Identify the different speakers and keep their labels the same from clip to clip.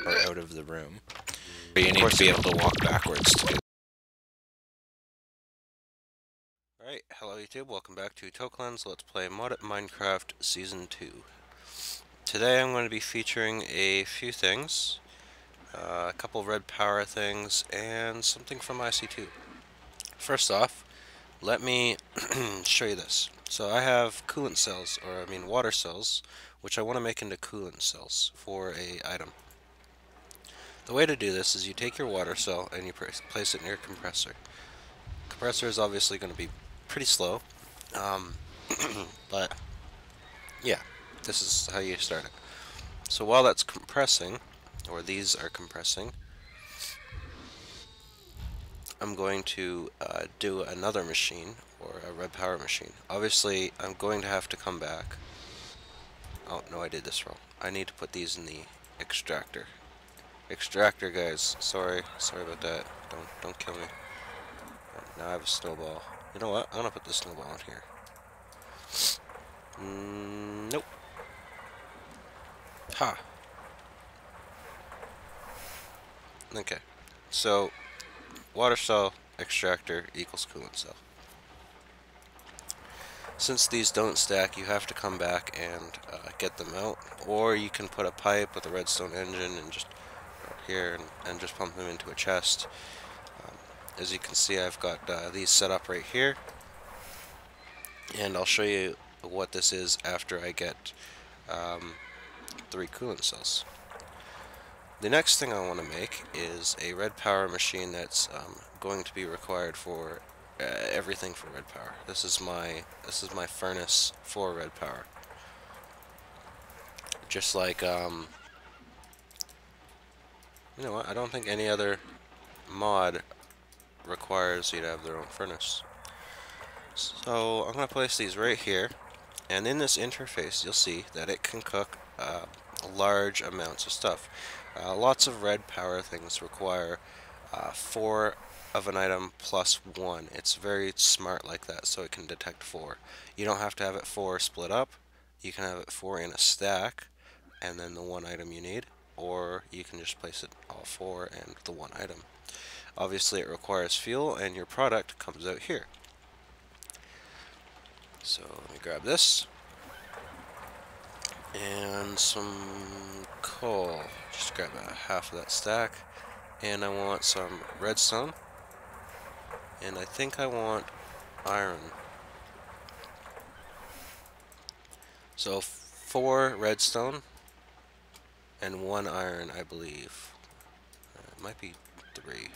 Speaker 1: or out of the room. But you need to be able to walk backwards to do that. Alright, hello YouTube, welcome back to Tokelands. Let's play Modded Minecraft Season 2. Today I'm going to be featuring a few things. A couple RedPower things, and something from IC2. First off, let me show you this. So I have coolant cells, or I mean water cells, which I want to make into coolant cells for a item. The way to do this is you take your water cell and you place it in your compressor. Compressor is obviously going to be pretty slow, but yeah, this is how you start it. So while that's compressing, or these are compressing, I'm going to do another machine, or a RedPower machine. Obviously, I'm going to have to come back. Oh, no, I did this wrong. I need to put these in the extractor. Extractor, guys. Sorry about that. Don't kill me. Now I have a snowball. You know what? I'm gonna put the snowball in here. Nope. Ha. Okay. So, water cell extractor equals coolant cell. Since these don't stack, you have to come back and get them out, or you can put a pipe with a redstone engine and just here and just pump them into a chest. As you can see, I've got these set up right here, and I'll show you what this is after I get 3 coolant cells. The next thing I want to make is a RedPower machine that's going to be required for everything for RedPower. This is my furnace for RedPower. Just like you know what? I don't think any other mod requires you to have their own furnace. So I'm going to place these right here, and in this interface you'll see that it can cook large amounts of stuff. Lots of RedPower things require 4 of an item plus 1. It's very smart like that, so it can detect 4. You don't have to have it 4 split up. You can have it 4 in a stack, and then the 1 item you need, or you can just place it all 4 and the 1 item. Obviously it requires fuel, and your product comes out here. So let me grab this and some coal. Just grab half of that stack, and I want some redstone, and I think I want iron. So 4 redstone and 1 iron, I believe. It might be 3.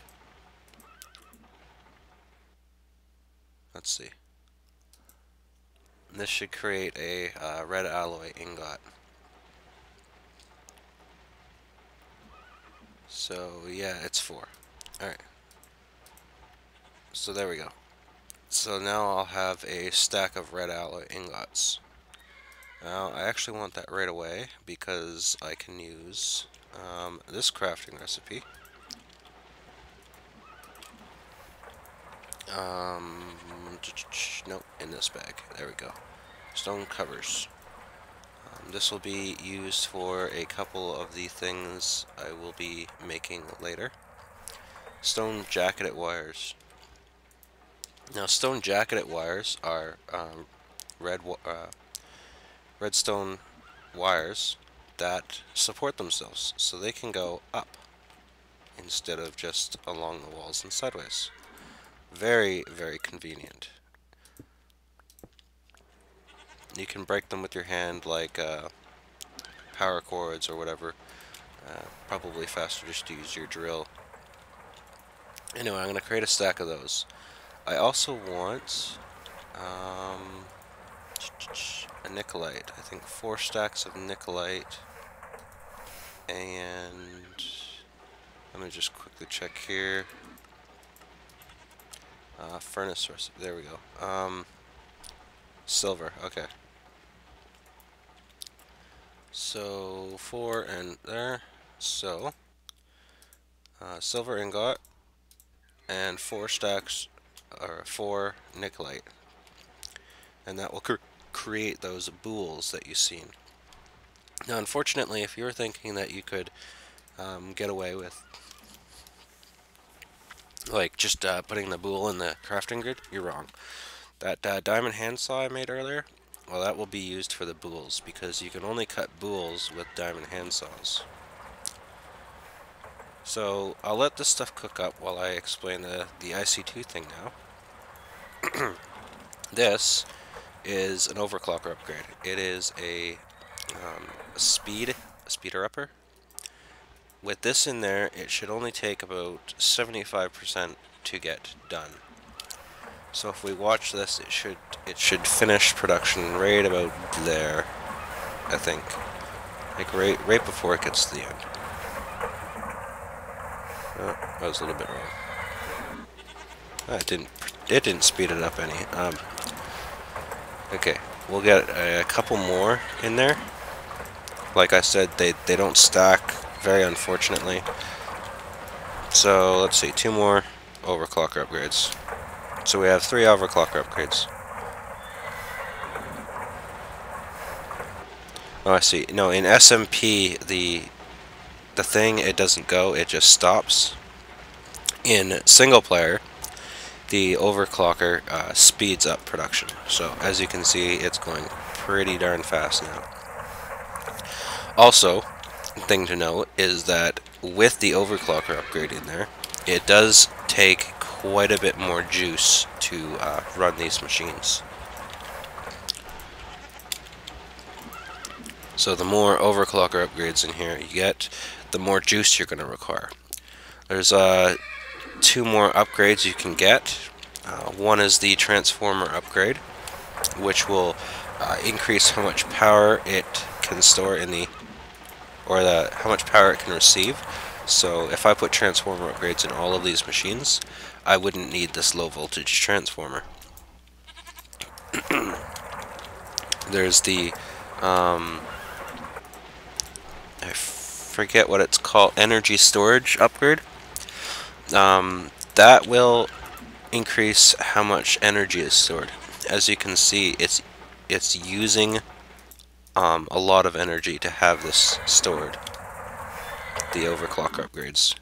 Speaker 1: Let's see. This should create a red alloy ingot. So yeah, it's 4. Alright. So there we go. So now I'll have a stack of red alloy ingots. Now I actually want that right away because I can use this crafting recipe. Nope, in this bag. There we go. Stone covers. This will be used for a couple of the things I will be making later. Stone jacketed wires. Now, stone jacketed wires are redstone wires that support themselves, so they can go up instead of just along the walls and sideways. Very, very convenient. You can break them with your hand like power cords or whatever. Probably faster just to use your drill. Anyway, I'm going to create a stack of those. I also want a nickelite. I think 4 stacks of nickelite. And let me just quickly check here. Furnace recipe. There we go. Silver. Okay. So 4 and there. So silver ingot and 4 stacks or 4 nickelite, and that will create those bools that you've seen. Now, unfortunately, if you were thinking that you could get away with like just putting the bool in the crafting grid, you're wrong. That diamond handsaw I made earlier, well, that will be used for the bools because you can only cut bools with diamond handsaws. So I'll let this stuff cook up while I explain the IC2 thing now. This is an overclocker upgrade. It is a speeder upper. With this in there, it should only take about 75% to get done. So if we watch this, it should finish production right about there, I think. Like right before it gets to the end. Oh, I was a little bit wrong. It didn't speed it up any. Okay, we'll get a couple more in there. Like I said, they don't stack, very unfortunately. So let's see, 2 more overclocker upgrades. So we have 3 overclocker upgrades. Oh, I see. No, in SMP, the thing, it doesn't go, it just stops. In single player, the overclocker speeds up production. So as you can see, it's going pretty darn fast now. Also, thing to note is that with the overclocker upgrade in there, it does take quite a bit more juice to run these machines. So the more overclocker upgrades in here you get, the more juice you're going to require. There's 2 more upgrades you can get. One is the transformer upgrade, which will increase how much power it can store in the, or how much power it can receive. So if I put transformer upgrades in all of these machines, I wouldn't need this low voltage transformer. There's the I forget what it's called, energy storage upgrade. That will increase how much energy is stored. As you can see, it's using a lot of energy to have this stored. The overclocker upgrades.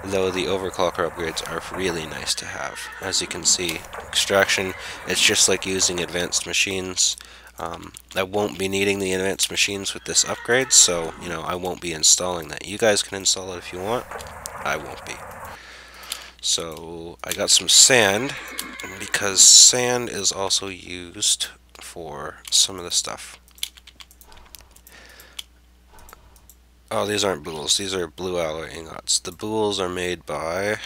Speaker 1: Though the overclocker upgrades are really nice to have. As you can see, extraction, it's just like using advanced machines. I won't be needing the advanced machines with this upgrade, so, you know, I won't be installing that. You guys can install it if you want. I won't be. So, I got some sand, because sand is also used for some of the stuff. Oh, these aren't bools. These are blue alloy ingots. The bools are made by...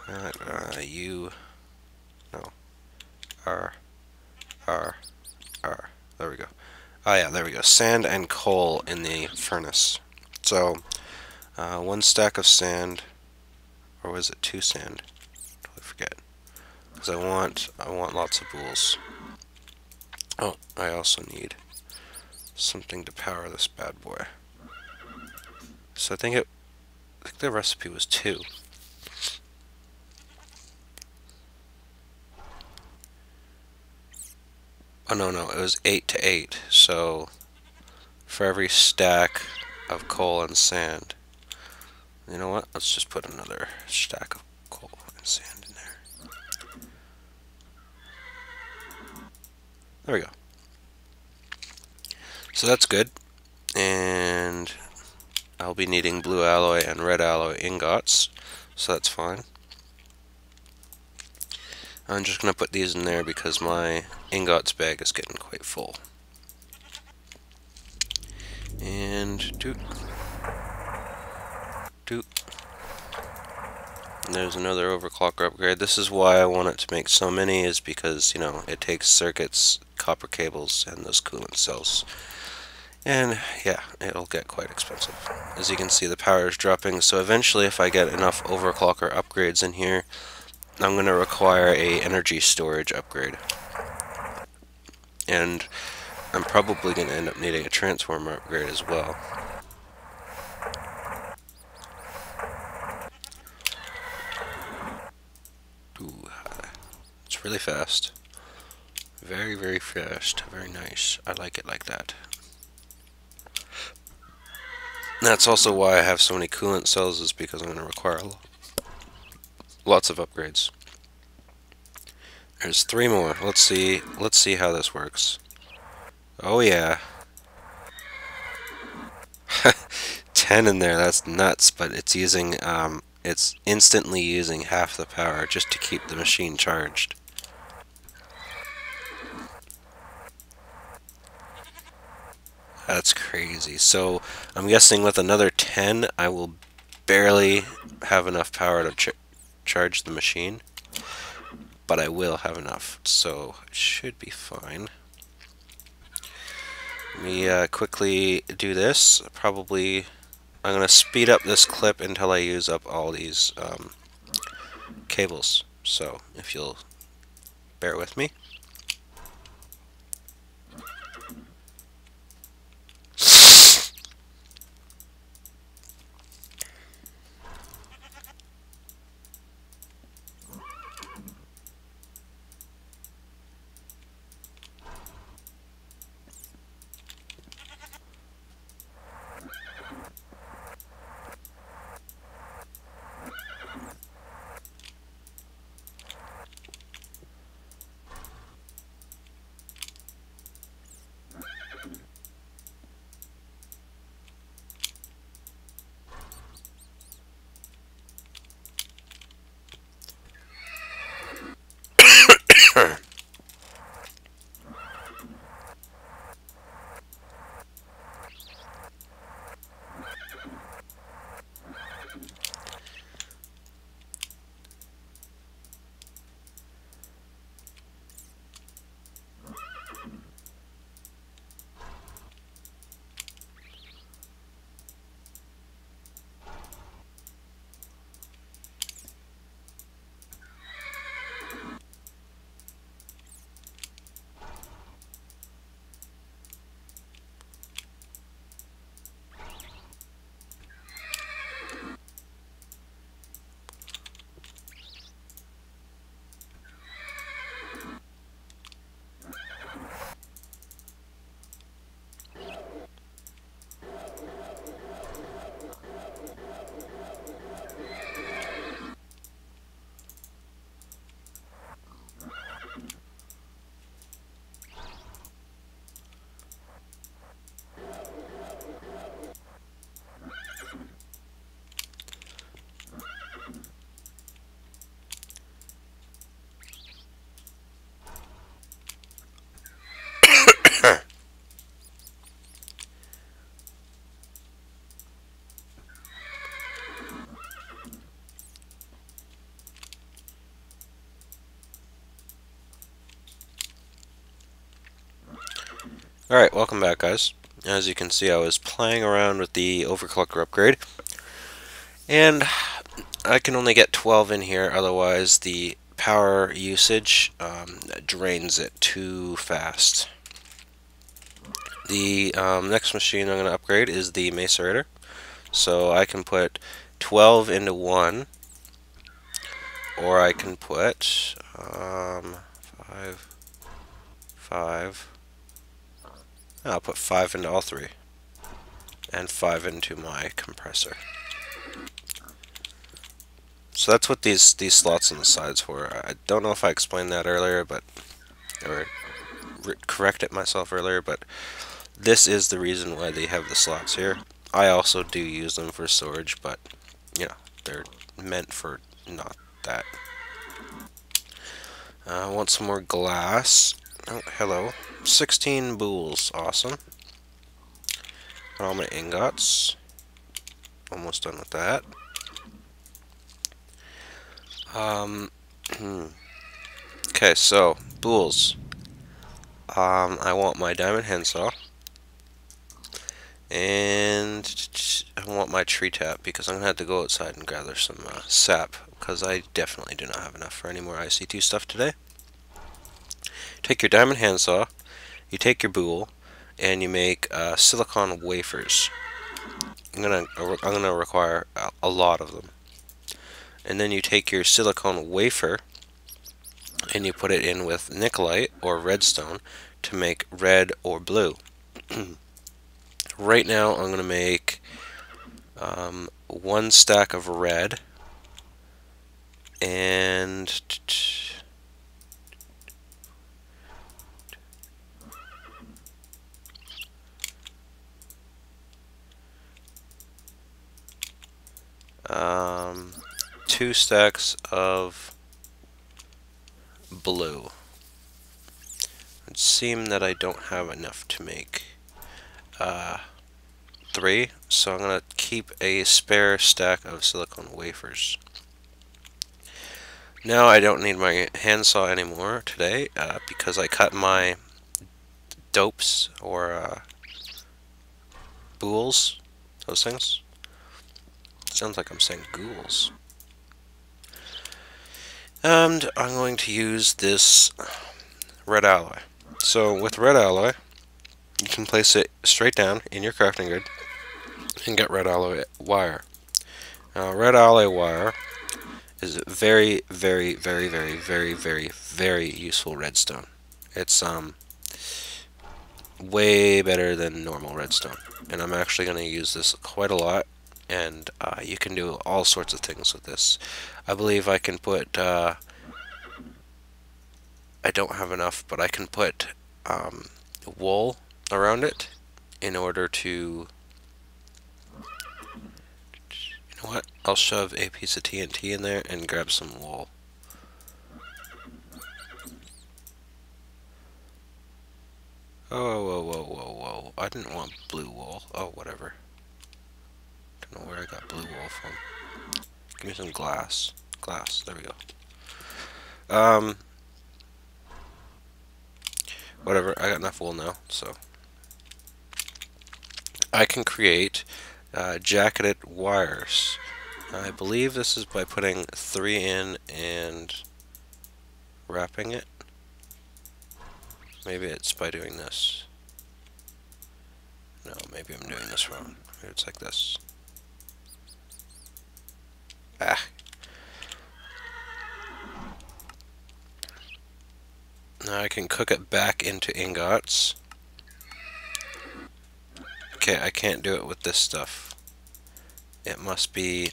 Speaker 1: There we go. Oh yeah, there we go. Sand and coal in the furnace. So, 1 stack of sand, or was it 2 sand? I forget. Because I want lots of bools. Oh, I also need something to power this bad boy. So I think the recipe was 2. Oh no, it was 8 to 8. So for every stack of coal and sand, you know what? Let's just put another stack of coal and sand in there. There we go. So that's good. And I'll be needing blue alloy and red alloy ingots, so that's fine. I'm just going to put these in there because my ingots bag is getting quite full. And doot. And there's another overclocker upgrade. This is why I want it to make so many, is because, you know, it takes circuits, copper cables, and those coolant cells. And yeah, it'll get quite expensive. As you can see, the power is dropping, so eventually if I get enough overclocker upgrades in here, I'm going to require a energy storage upgrade. And I'm probably going to end up needing a transformer upgrade as well. Ooh, it's really fast. Very, very fast. Very nice. I like it like that. That's also why I have so many coolant cells, is because I'm going to require lots of upgrades. There's 3 more. Let's see how this works. Oh yeah. 10 in there, that's nuts, but it's instantly using half the power just to keep the machine charged. That's crazy. So I'm guessing with another 10, I will barely have enough power to charge the machine, but I will have enough, so it should be fine. Let me quickly do this. Probably, I'm going to speed up this clip until I use up all these cables. So if you'll bear with me. Alright, welcome back, guys. As you can see, I was playing around with the overclocker upgrade, and I can only get 12 in here, otherwise the power usage drains it too fast. The next machine I'm going to upgrade is the macerator, so I can put 12 into 1, or I can put 5. I'll put 5 into all 3, and 5 into my compressor. So that's what these slots on the sides for. I don't know if I explained that earlier, or corrected myself earlier, but this is the reason why they have the slots here. I also do use them for storage, but you know, they're meant for not that. I want some more glass. Oh, hello. 16 boules. Awesome. Got all my ingots. Almost done with that. Okay, so, boules. I want my diamond handsaw. And I want my tree tap, because I'm going to have to go outside and gather some sap, because I definitely do not have enough for any more IC2 stuff today. Take your diamond handsaw, you take your boule, and you make silicon wafers. I'm gonna require a lot of them. And then you take your silicon wafer and you put it in with nickelite or redstone to make red or blue. Right now I'm gonna make one stack of red, and two stacks of blue. It would seem that I don't have enough to make three, so I'm going to keep a spare stack of silicone wafers. Now I don't need my handsaw anymore today because I cut my dopes or bools, those things. Sounds like I'm saying ghouls. And I'm going to use this red alloy. So with red alloy, you can place it straight down in your crafting grid and get red alloy wire. Now red alloy wire is very, very, very, very, very, very, very useful redstone. It's way better than normal redstone, and I'm actually going to use this quite a lot. And you can do all sorts of things with this. I believe I can put, I don't have enough, but I can put wool around it in order to, you know what, I'll shove a piece of TNT in there and grab some wool. Oh, whoa, whoa, whoa, whoa, I didn't want blue wool. Oh, whatever. Don't know where I got blue wool from. Give me some glass. Glass, there we go. Whatever, I got enough wool now, so I can create jacketed wires. I believe this is by putting 3 in and wrapping it. Maybe it's by doing this. No, maybe I'm doing this wrong. Maybe it's like this. Ah. Now I can cook it back into ingots. Okay, I can't do it with this stuff. It must be,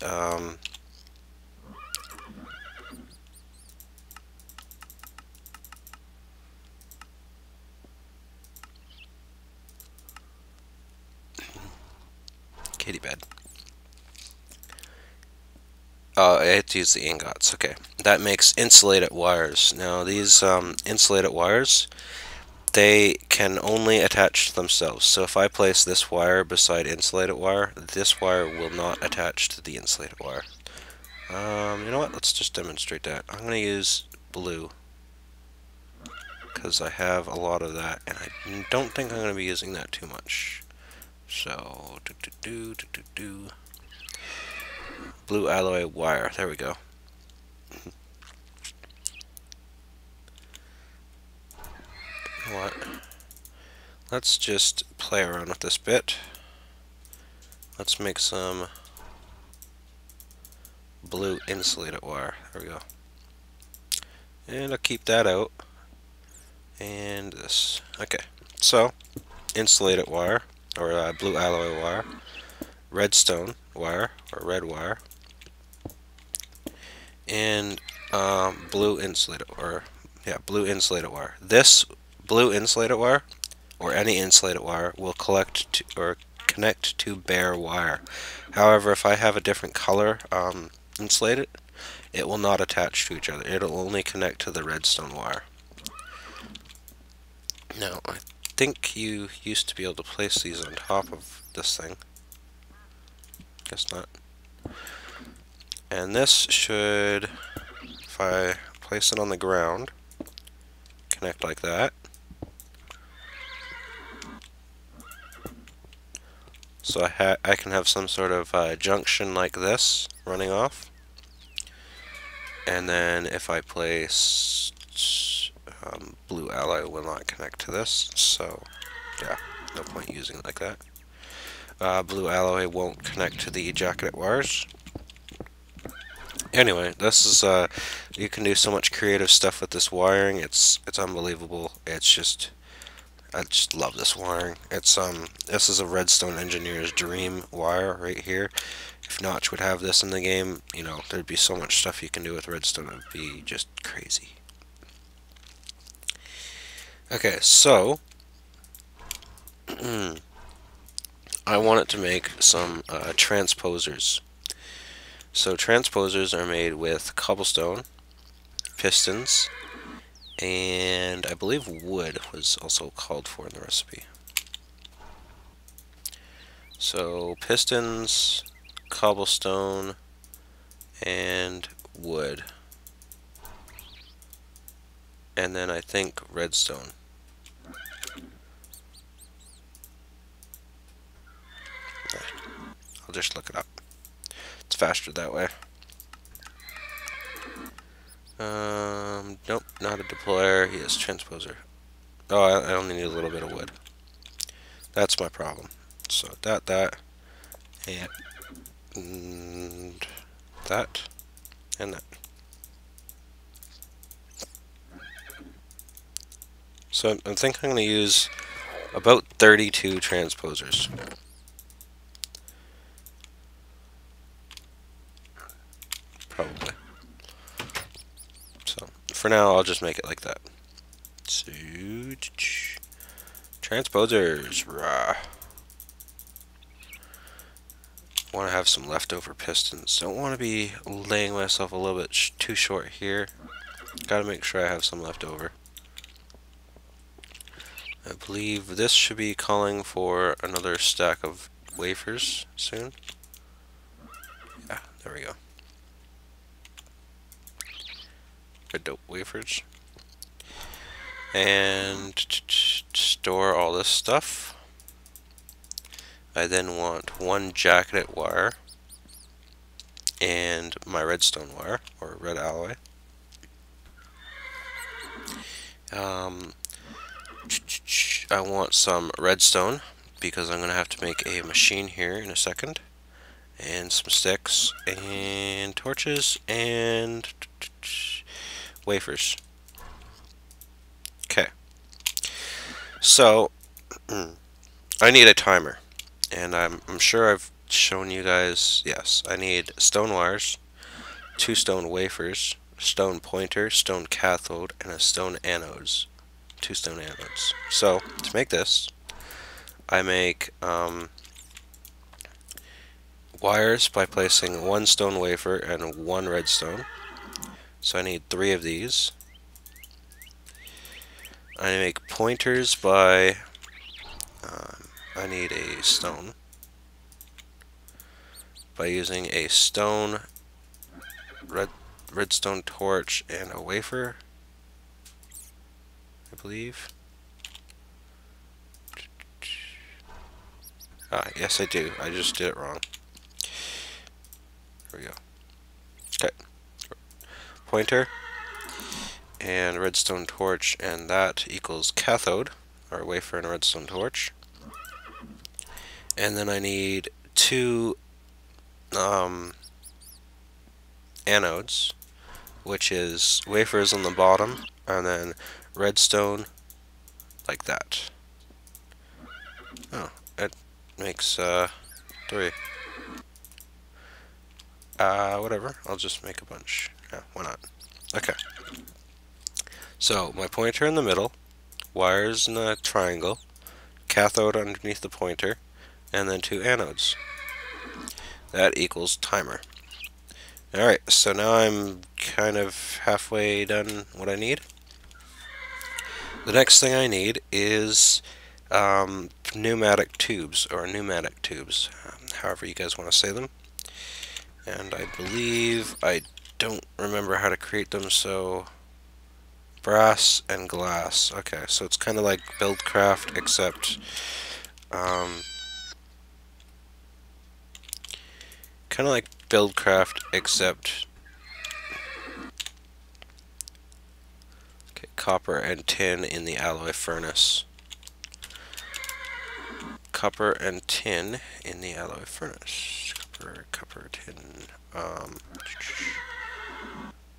Speaker 1: kitty bed. Oh, I had to use the ingots. Okay, that makes insulated wires. Now these insulated wires, they can only attach to themselves. So if I place this wire beside insulated wire, this wire will not attach to the insulated wire. You know what? Let's just demonstrate that. I'm going to use blue because I have a lot of that, and I don't think I'm going to be using that too much. So, blue alloy wire. There we go. You know what? Let's just play around with this bit. Let's make some blue insulated wire. There we go. And I'll keep that out. And this. Okay. So, insulated wire, or blue alloy wire, redstone wire, or red wire, and blue insulated, or yeah, blue insulated wire. This blue insulated wire, or any insulated wire, will collect to, or connect to bare wire. However, if I have a different color insulated, it will not attach to each other. It'll only connect to the redstone wire. Now, I think you used to be able to place these on top of this thing. Guess not. And this should, if I place it on the ground, connect like that. So I can have some sort of junction like this running off. And then if I place blue alloy will not connect to this, so yeah, no point using it like that. Blue alloy won't connect to the jacketed wires. Anyway, this is you can do so much creative stuff with this wiring. It's unbelievable. It's just I just love this wiring. It's this is a Redstone engineer's dream wire right here. If Notch would have this in the game, you know, there'd be so much stuff you can do with Redstone. It'd be just crazy. Okay, so I wanted to make some transposers. So transposers are made with cobblestone, pistons, and I believe wood was also called for in the recipe. So pistons, cobblestone, and wood. And then I think redstone. I'll just look it up. It's faster that way. Nope, not a deployer. Yes, transposer. Oh, I only need a little bit of wood. That's my problem. So that, and that, and that. So I think I'm going to use about 32 transposers. Probably. So for now, I'll just make it like that. So, transposers. Rah. Want to have some leftover pistons. Don't want to be laying myself a little bit too short here. Got to make sure I have some left over. I believe this should be calling for another stack of wafers soon. Yeah, there we go. Good dope wafers. And store all this stuff. I then want one jacketed wire and my redstone wire, or red alloy. I want some redstone because I'm going to have to make a machine here in a second. And some sticks, and torches, and wafers. Okay. So, I need a timer. And I'm sure I've shown you guys, yes, I need stone wires, 2 stone wafers, stone pointer, stone cathode, and a stone anodes. 2 stone anodes. So, to make this, I make wires by placing 1 stone wafer and 1 redstone. So I need 3 of these. I make pointers by I need a stone by using a stone, redstone torch, and a wafer, I believe. Ah, yes I do. I just did it wrong. There we go. Okay. Pointer and redstone torch, and that equals cathode, or wafer and redstone torch. And then I need 2 anodes, which is wafers on the bottom, and then redstone like that. Oh, it makes 3. Whatever, I'll just make a bunch. Yeah, why not? Okay. So, my pointer in the middle, wires in a triangle, cathode underneath the pointer, and then 2 anodes. That equals timer. Alright, so now I'm kind of halfway done what I need. The next thing I need is pneumatic tubes, or pneumatic tubes, however you guys want to say them. And I believe I don't remember how to create them, so brass and glass. Okay, so it's kind of like Buildcraft, except kind of like Buildcraft, except okay, copper and tin in the alloy furnace. Copper and tin in the alloy furnace. Copper, tin.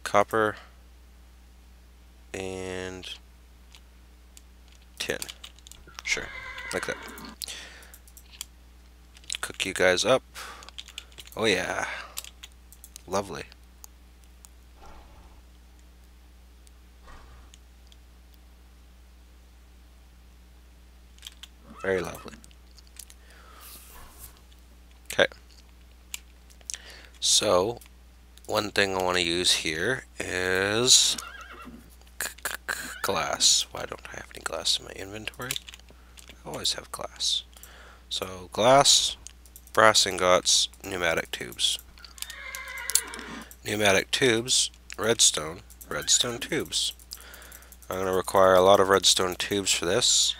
Speaker 1: Copper and tin. Sure, like that. Cook you guys up. Oh yeah, lovely. Very lovely. Okay, so one thing I want to use here is glass. Why don't I have any glass in my inventory? I always have glass. So glass, brass ingots, pneumatic tubes. Pneumatic tubes, redstone, redstone tubes. I'm going to require a lot of redstone tubes for this.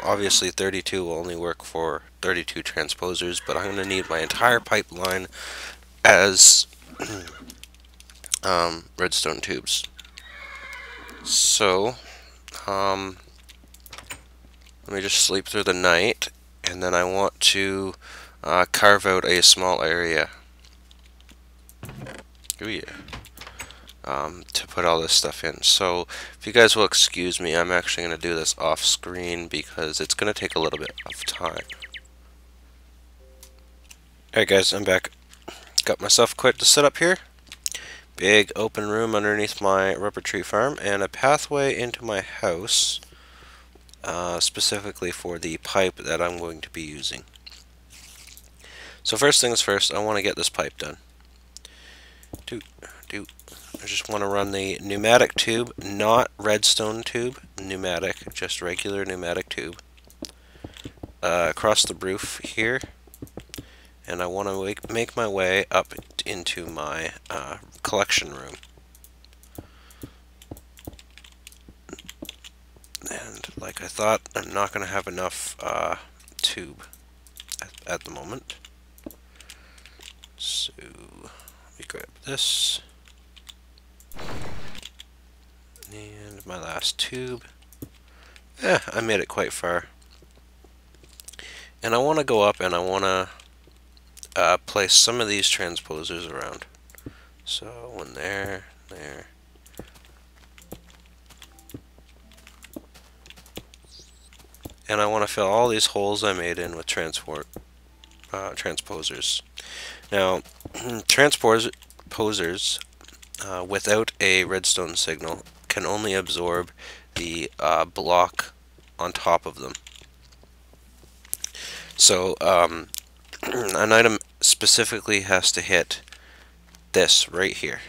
Speaker 1: Obviously 32 will only work for 32 transposers, but I'm going to need my entire pipeline as redstone tubes. So, let me just sleep through the night, and then I want to carve out a small area. Oh yeah. To put all this stuff in. So, if you guys will excuse me, I'm actually going to do this off screen because it's going to take a little bit of time. Alright guys, I'm back. Got myself equipped to set up here. Big open room underneath my rubber tree farm and a pathway into my house, specifically for the pipe that I'm going to be using. So first things first, I want to get this pipe done. I just want to run the pneumatic tube, not redstone tube, pneumatic, just regular pneumatic tube, across the roof here, and I want to make my way up into my collection room. And like I thought, I'm not going to have enough tube at the moment. So, let me grab this. And my last tube. I made it quite far. And I want to go up and I want to place some of these transposers around. So, one there, there. And I want to fill all these holes I made in with transposers. Now, transposers without a redstone signal can only absorb the block on top of them. So an item specifically has to hit this right here.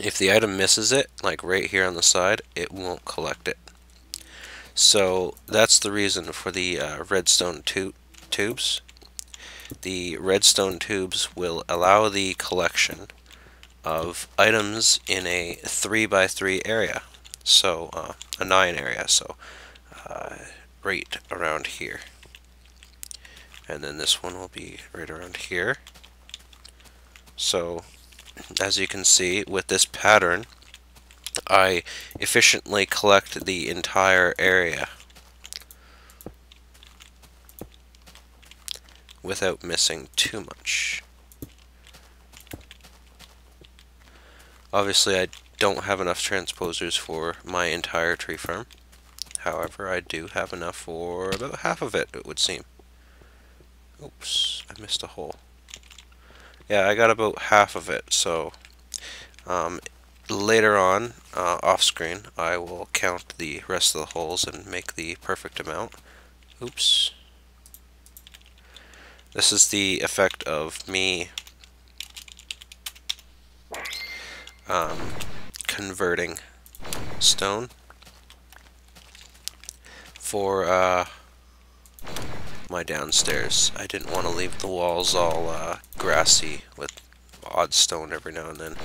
Speaker 1: If the item misses it, like right here on the side, it won't collect it. So that's the reason for the redstone tubes. The redstone tubes will allow the collection of items in a 3x3 area, so a 9 area, so right around here. And then this one will be right around here. So as you can see with this pattern, I efficiently collect the entire area without missing too much. Obviously I don't have enough transposers for my entire tree farm. However, I do have enough for about half of it, it would seem. Oops, I missed a hole. Yeah, I got about half of it, so later on, off screen, I will count the rest of the holes and make the perfect amount. Oops. This is the effect of me converting stone for my downstairs. I didn't want to leave the walls all grassy with odd stone every now and then.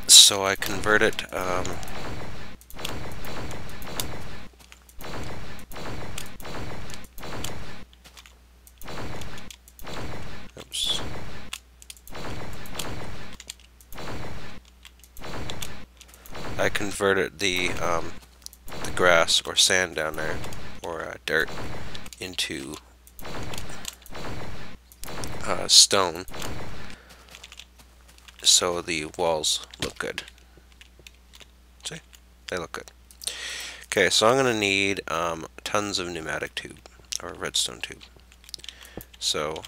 Speaker 1: So I convert it oops. I converted the grass or sand down there, or dirt, into stone, so the walls look good. See? They look good. Okay, so I'm going to need tons of pneumatic tube, or redstone tube. So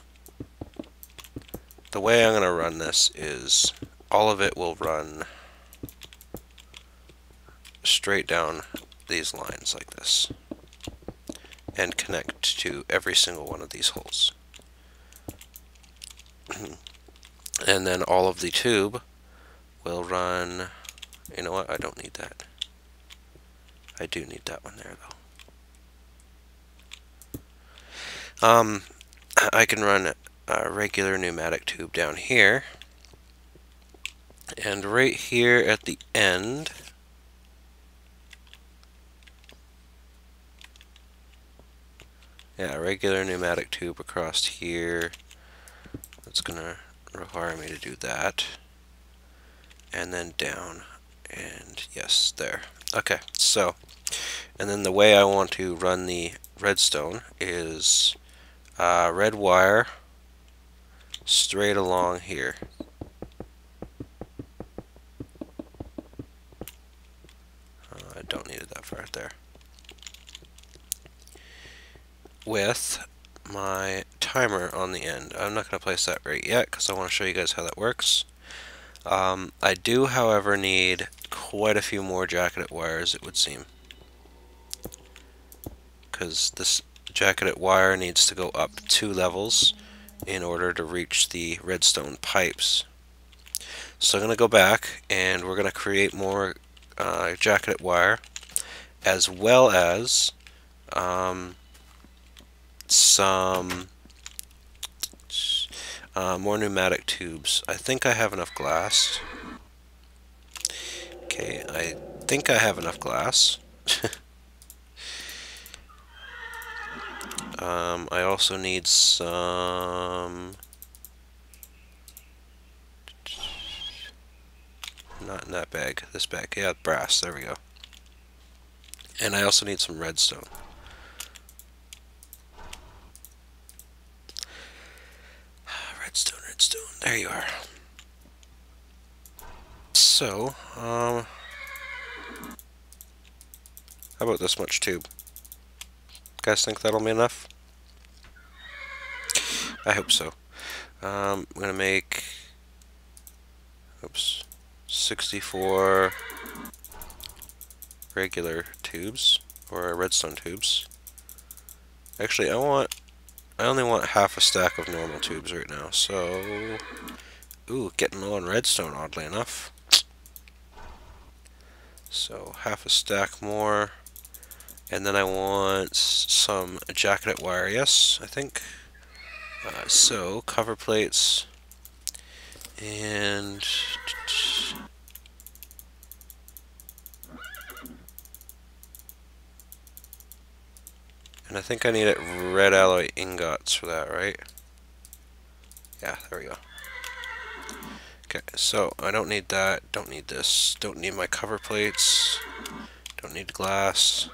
Speaker 1: the way I'm going to run this is all of it will run straight down these lines like this and connect to every single one of these holes. And then all of the tube will run, you know what, I don't need that. I do need that one there though. I can run a regular pneumatic tube down here, and right here at the end, yeah, regular pneumatic tube across here. That's gonna require me to do that, and then down, and yes, there. Okay, so, and then the way I want to run the redstone is red wire straight along here. I don't need it that far there. With my timer on the end. I'm not going to place that right yet because I want to show you guys how that works. I do, however, need quite a few more jacketed wires, it would seem, because this jacketed wire needs to go up 2 levels in order to reach the redstone pipes. So I'm going to go back and we're going to create more jacketed wire, as well as some more pneumatic tubes. I think I have enough glass. Okay, I think I have enough glass. I also need some... Not in that bag, this bag. Yeah, brass, there we go. And I also need some redstone. Redstone, redstone, there you are. So, how about this much tube? Guys think that'll be enough? I hope so. I'm gonna make, oops, 64 regular tubes, or redstone tubes. Actually, I only want half a stack of normal tubes right now, so... Ooh, getting low on redstone, oddly enough. So, half a stack more. And then I want some jacketed wire, yes, I think. So, cover plates. And... And I think I need red alloy ingots for that, right? Yeah, there we go. Okay, so I don't need that, don't need this, don't need my cover plates, don't need glass,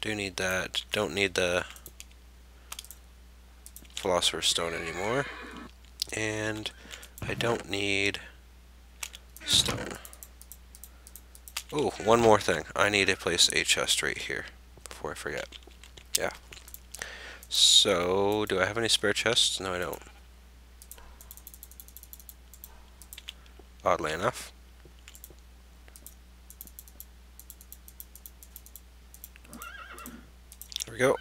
Speaker 1: do need that, don't need the philosopher's stone anymore, and I don't need stone. Oh, one more thing, I need to place a chest right here before I forget. Yeah. So, do I have any spare chests? No, I don't. Oddly enough. There we go.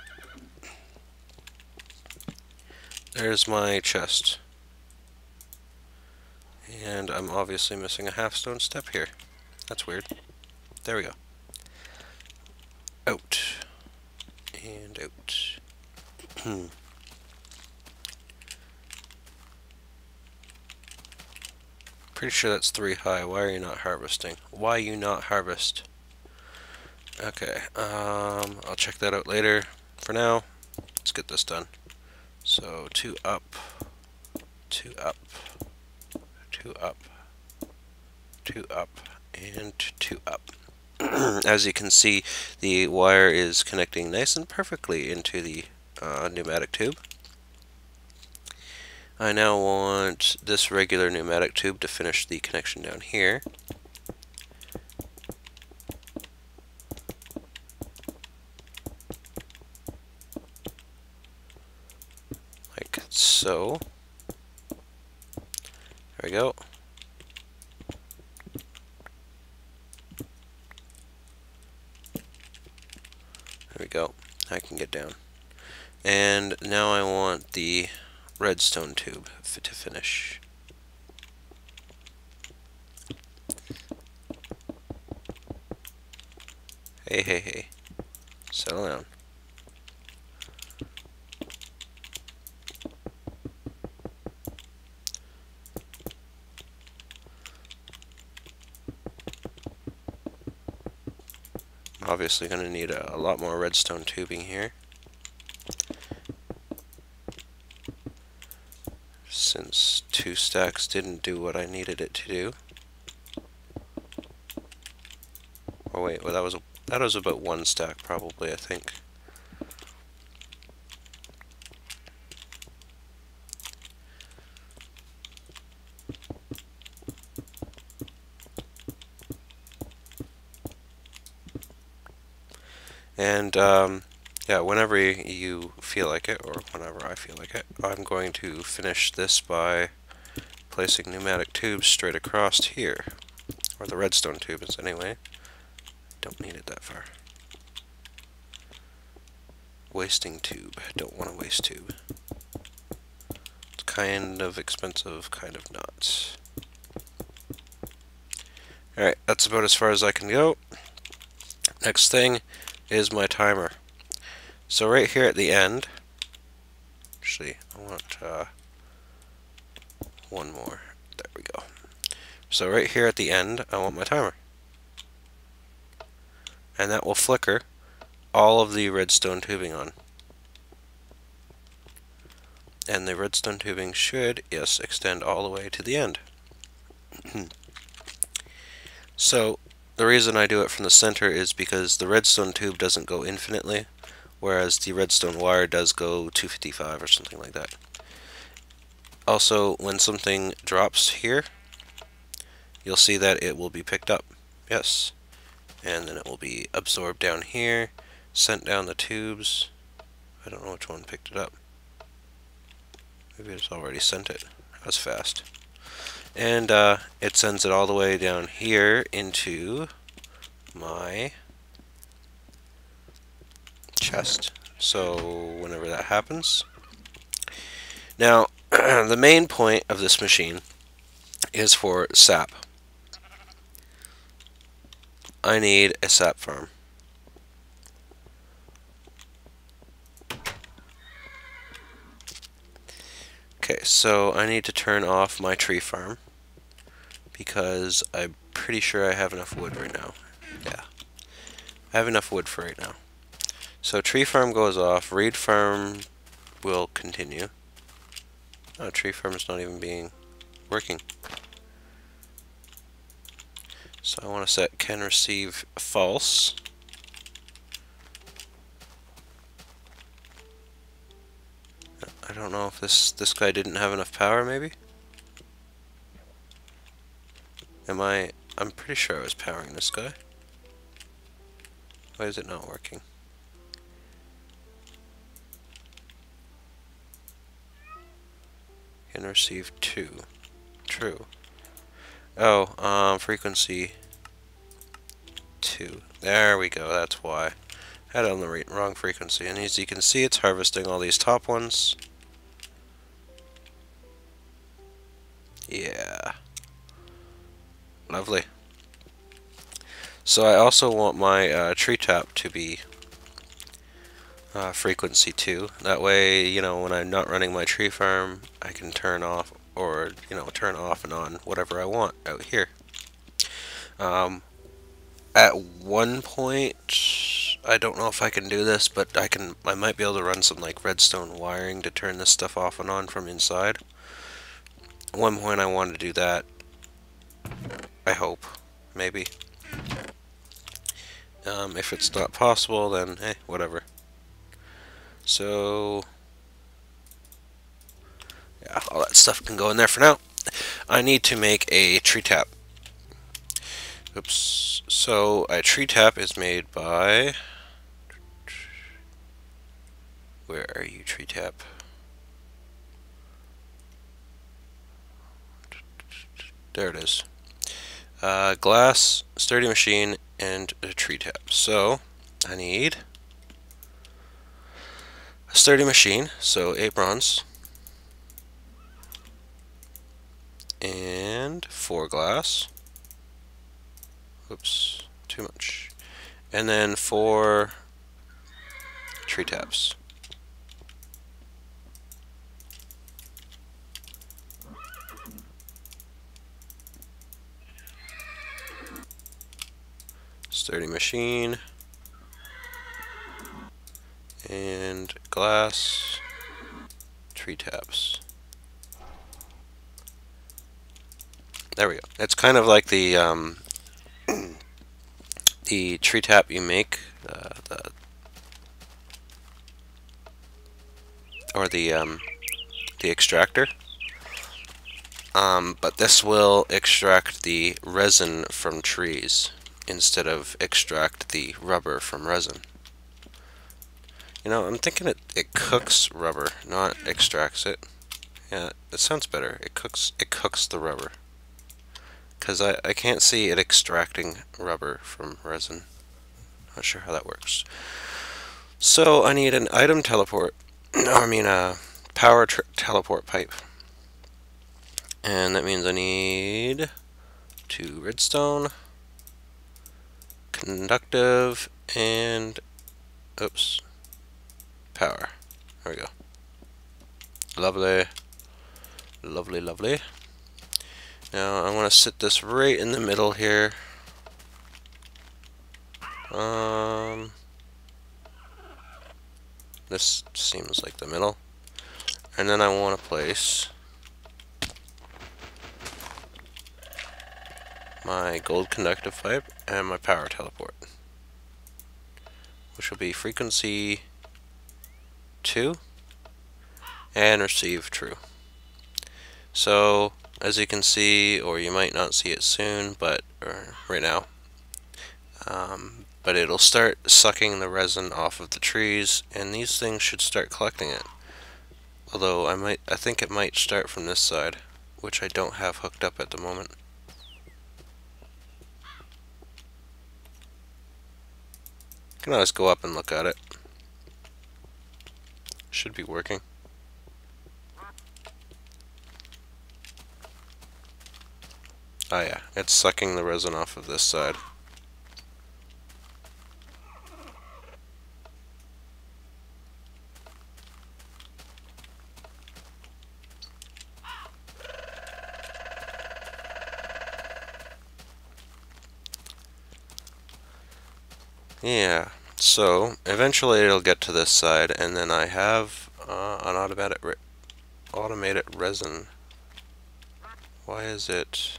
Speaker 1: There's my chest. And I'm obviously missing a half stone step here. That's weird. There we go. Out. And out. Pretty sure that's 3 high. Why are you not harvesting? Why you not harvest? Okay, I'll check that out later. For now, let's get this done. So 2 up, 2 up, 2 up, 2 up, and 2 up. As you can see, the wire is connecting nice and perfectly into the pneumatic tube. I now want this regular pneumatic tube to finish the connection down here. so there we go. There we go. I can get down. And now I want the redstone tube to finish. Hey, hey, hey. Settle down. Obviously going to need a lot more redstone tubing here, since 2 stacks didn't do what I needed it to do. Oh wait, well that was about 1 stack probably, I think. And yeah, whenever you feel like it, or whenever I feel like it, I'm going to finish this by placing pneumatic tubes straight across here. Or the redstone tubes, anyway. Don't need it that far. Wasting tube. Don't want to waste tube. It's kind of expensive, kind of not. Alright, that's about as far as I can go. Next thing is my timer. So right here at the end, actually I want one more. There we go. So right here at the end, I want my timer. And that will flicker all of the redstone tubing on. And the redstone tubing should, yes, extend all the way to the end. So the reason I do it from the center is because the redstone tube doesn't go infinitely, whereas the redstone wire does go 255 or something like that. Also, when something drops here, you'll see that it will be picked up. Yes. And then it will be absorbed down here, sent down the tubes. I don't know which one picked it up. Maybe it's already sent it. That's fast. And it sends it all the way down here into my chest. So whenever that happens. Now, the main point of this machine is for sap. I need a sap farm. Okay, so I need to turn off my tree farm because I'm pretty sure I have enough wood right now. Yeah, I have enough wood for right now. So tree farm goes off, reed farm will continue. Oh, tree farm is not even working. So I want to set can receive false. I don't know if this guy didn't have enough power, maybe? I'm pretty sure I was powering this guy. Why is it not working? Can receive 2. True. Oh, frequency 2. There we go, that's why. I had it on the wrong frequency. And as you can see, it's harvesting all these top ones. Yeah. Lovely. So I also want my tree tap to be frequency 2. That way, you know, when I'm not running my tree farm, I can turn off, or, you know, turn off and on whatever I want out here. At one point, I don't know if I can do this, but I might be able to run some like redstone wiring to turn this stuff off and on from inside. At one point I wanted to do that. I hope. Maybe. If it's not possible, then hey, whatever. So yeah, all that stuff can go in there for now. I need to make a tree tap. Oops. So a tree tap is made by... Where are you, tree tap? There it is. Glass, sturdy machine, and a tree tap. So I need a sturdy machine, so 8 bronze, and 4 glass. Oops, too much. And then 4 tree taps. Sturdy machine, and glass, tree taps. There we go. It's kind of like the the tree tap you make, the extractor. But this will extract the resin from trees instead of extract the rubber from resin. You know, I'm thinking it cooks rubber, not extracts it. Yeah, it sounds better. It cooks the rubber. Because I can't see it extracting rubber from resin. Not sure how that works. So I need an item teleport. I mean a power teleport pipe. And that means I need 2 redstone, conductive, and oops, power. There we go. Lovely. Lovely, lovely. Now I want to sit this right in the middle here. This seems like the middle. And then I want to place my gold conductive pipe and my power teleport, which will be frequency 2 and receive true. So as you can see, or you might not see it soon, but right now, but it'll start sucking the resin off of the trees, and these things should start collecting it. Although I think it might start from this side, which I don't have hooked up at the moment. You can always go up and look at it. Should be working. Oh yeah, it's sucking the resin off of this side. Yeah, so eventually it'll get to this side, and then I have an automated resin. Why is it?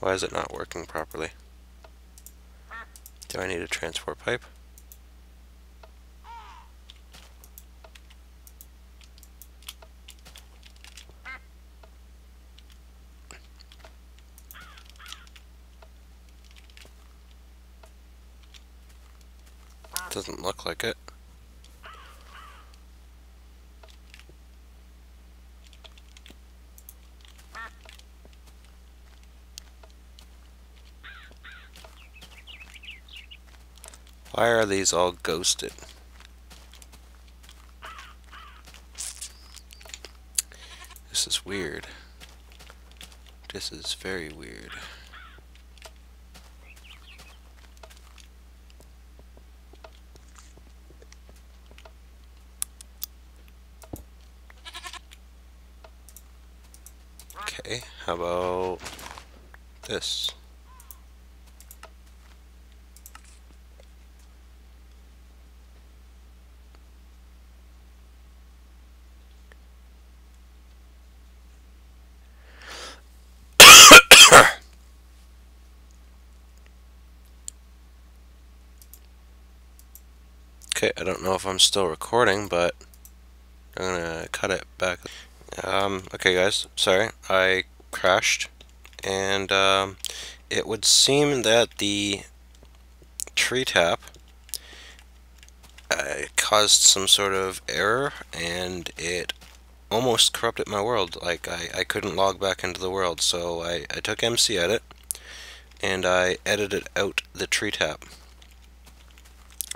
Speaker 1: Why is it not working properly? Do I need a transport pipe? Doesn't look like it. Why are these all ghosted? This is weird. This is very weird. Okay, how about this? Okay, I don't know if I'm still recording, but I'm gonna cut it back. Okay guys, sorry, I crashed, and it would seem that the tree tap caused some sort of error, and it almost corrupted my world. Like I couldn't log back into the world, so I took MC Edit and I edited out the tree tap.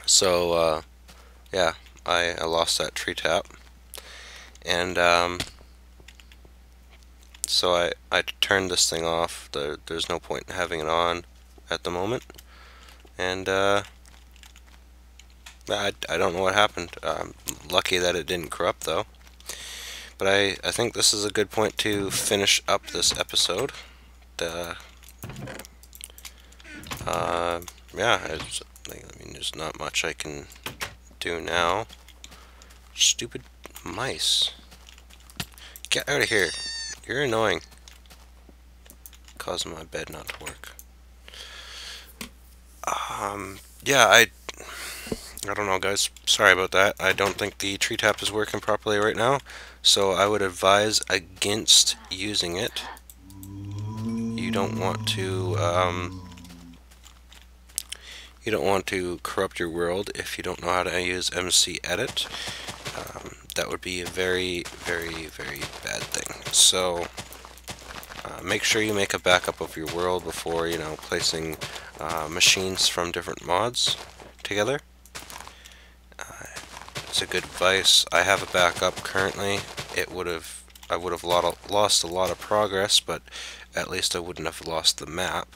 Speaker 1: So yeah, I lost that tree tap, and so I turned this thing off. There's no point in having it on at the moment, and I don't know what happened. Lucky that it didn't corrupt though. But I think this is a good point to finish up this episode. Yeah, I mean, there's not much I can do now. Stupid mice. Get out of here. You're annoying. Causing my bed not to work. Yeah, I don't know, guys. Sorry about that. I don't think the tree tap is working properly right now, so I would advise against using it. You don't want to corrupt your world if you don't know how to use MC Edit. That would be a very, very, very bad thing. So make sure you make a backup of your world before, you know, placing machines from different mods together. It's a good advice. I have a backup currently. I would have lost a lot of progress, but at least I wouldn't have lost the map.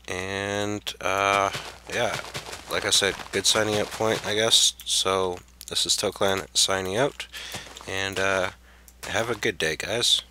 Speaker 1: And yeah, like I said, good signing out point, I guess. So this is ToeClan signing out, and have a good day, guys.